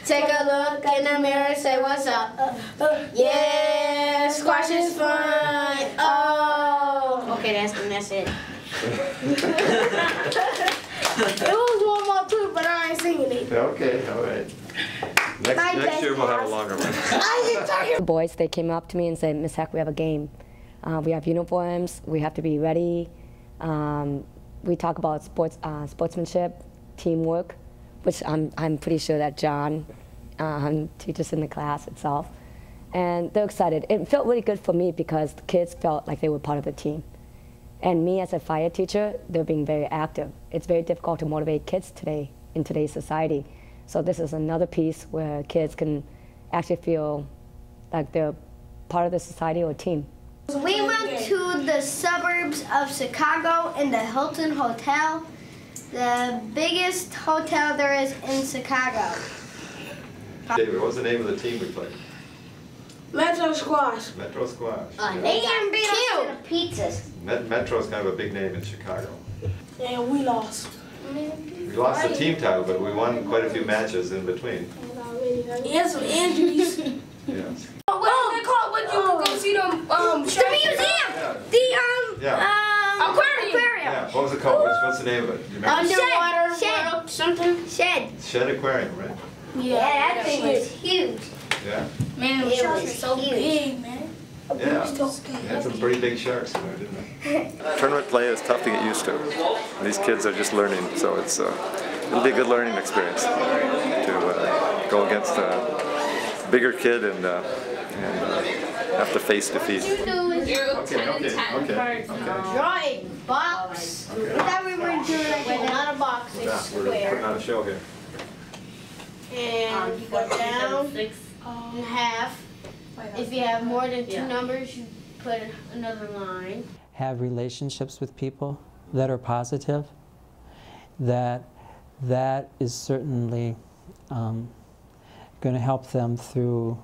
Take a look in the mirror, say what's up. Yeah, squash is fun. Oh. Okay, that's it. It was one more too, but I ain't singing it. Okay, all right. Next year we'll have a longer one. The boys, they came up to me and said, Miss Heck, we have a game. We have uniforms. We have to be ready. We talk about sportsmanship, teamwork, which I'm pretty sure that John teaches in the class itself. And they're excited. It felt really good for me because the kids felt like they were part of the team. And me as a fire teacher, they're being very active. It's very difficult to motivate kids today in today's society. So this is another piece where kids can actually feel like they're part of the society or team. We went to the suburbs of Chicago in the Hilton Hotel, the biggest hotel there is in Chicago. David, what's the name of the team we played? Metro Squash. Metro Squash. They even beat us to the pizzas. Metro's kind of a big name in Chicago. And we lost. We lost the team title, but we won quite a few matches in between. He had some injuries. Yes. What is it called when you go see them? The museum. Yeah. Aquarium. Yeah. What was it called? What's the name of it? Do you remember? Underwater Shed. Something. Shed Aquarium, right? Yeah, that thing was huge. Yeah. Man, it was so big, man. Yeah. They had some pretty big sharks in there, didn't they? Tournament play is tough to get used to. These kids are just learning, so it'll be a good learning experience to go against a bigger kid and have to face defeat. Okay. Drawing, box. We thought we were doing like not a box, it's We're square. putting on a show here. And you go down in half. If you have more than two numbers, you put another line. Have relationships with people that are positive. That is certainly going to help them through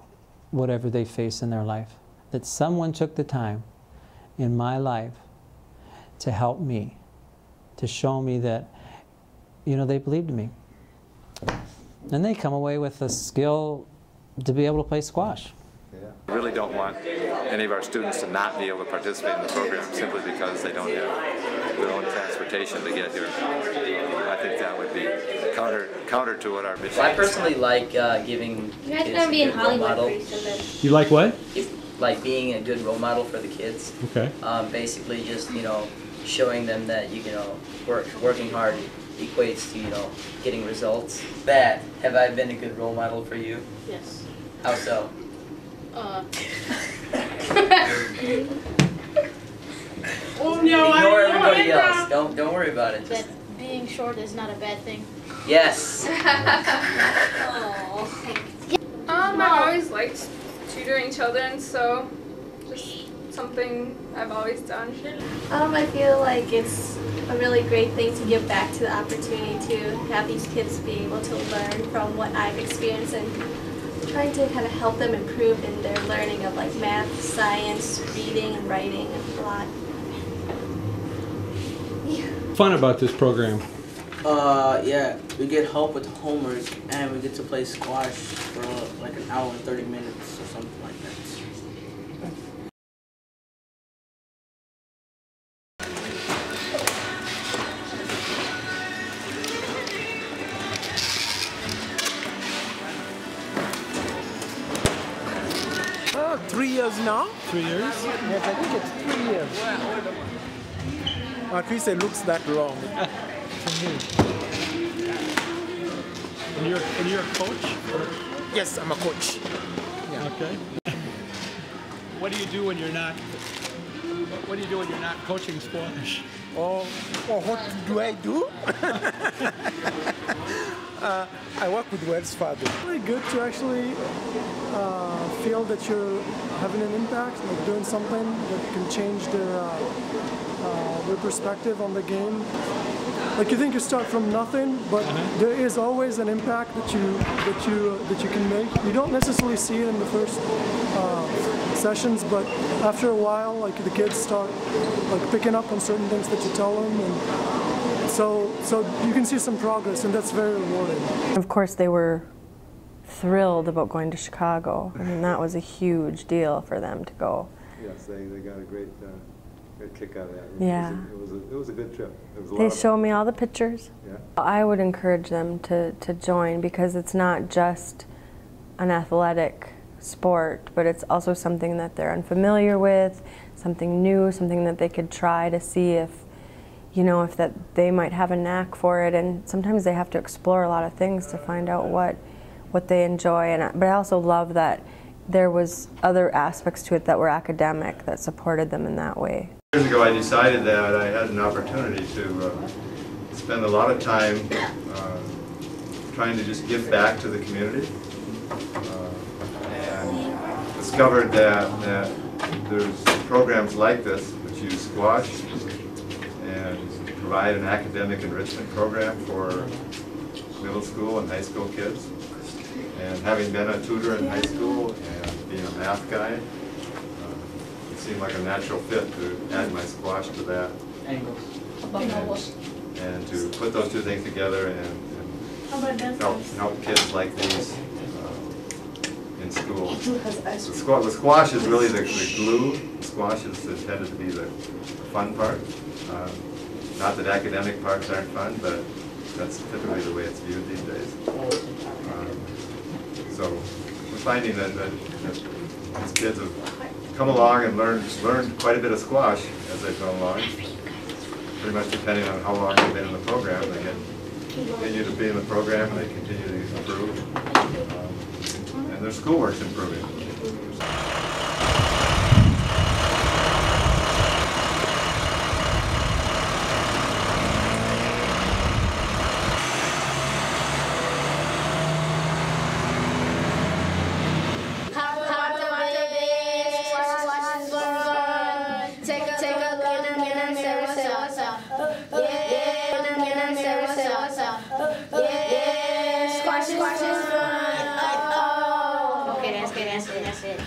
whatever they face in their life. That someone took the time in my life to help me, to show me that, you know, they believed in me. And they come away with the skill to be able to play squash. We really don't want any of our students to not be able to participate in the program simply because they don't have their own transportation to get here. I think that would be counter to what our mission is. I personally like giving kids a good role model. You like what? Like being a good role model for the kids. Okay. Basically just, you know, showing them that, you know, working hard equates to, getting results. Have I been a good role model for you? Yes. How so? Ignore everybody else. Don't worry about it. Just being short is not a bad thing. yes. I've always liked tutoring children, so just something I've always done. I feel like it's a really great thing to give back to the opportunity to have these kids be able to learn from what I've experienced and trying to kind of help them improve in their learning of like math, science, reading, and writing, and a lot. Fun about this program? Yeah, we get help with homework and we get to play squash for like an hour and 30 minutes or something like that. Oh, 3 years now? 3 years? Yes, I think it's 3 years. At least it looks that long. To me. And you're a coach? Yes, I'm a coach. Yeah. Okay. What do you do when you're not? What do you do when you're not coaching squash? Oh, what do I do? I work with Wells Fargo. Very good to actually feel that you're having an impact, like doing something that can change their perspective on the game. Like you think you start from nothing, but there is always an impact that you can make. You don't necessarily see it in the first sessions, but after a while, like the kids start like picking up on certain things that you tell them, and so you can see some progress, and that's very rewarding. Of course, they were thrilled about going to Chicago. I mean, that was a huge deal for them to go. Yes, they got a great kick out of that. Yeah. It was a good trip. It was a lot They of show me all the pictures. Yeah. I would encourage them to join because it's not just an athletic sport, but it's also something that they're unfamiliar with, something new, something that they could try to see if, you know, if that they might have a knack for it. And sometimes they have to explore a lot of things to find out what they enjoy. But I also love that there was other aspects to it that were academic that supported them in that way. Years ago, I decided that I had an opportunity to spend a lot of time trying to just give back to the community, and discovered that there's programs like this which use squash and provide an academic enrichment program for middle school and high school kids. And having been a tutor in high school and being a math guy, it seemed like a natural fit to add my squash to that. And to put those two things together and help kids like these in school. The squash is really the glue. Squash is intended to be the fun part. Not that academic parts aren't fun, but that's typically the way it's viewed these days. So we're finding that these kids have come along and learned quite a bit of squash as they've gone along. Pretty much depending on how long they've been in the program, they continue to be in the program and they continue to improve. And their schoolwork's improving. That's it.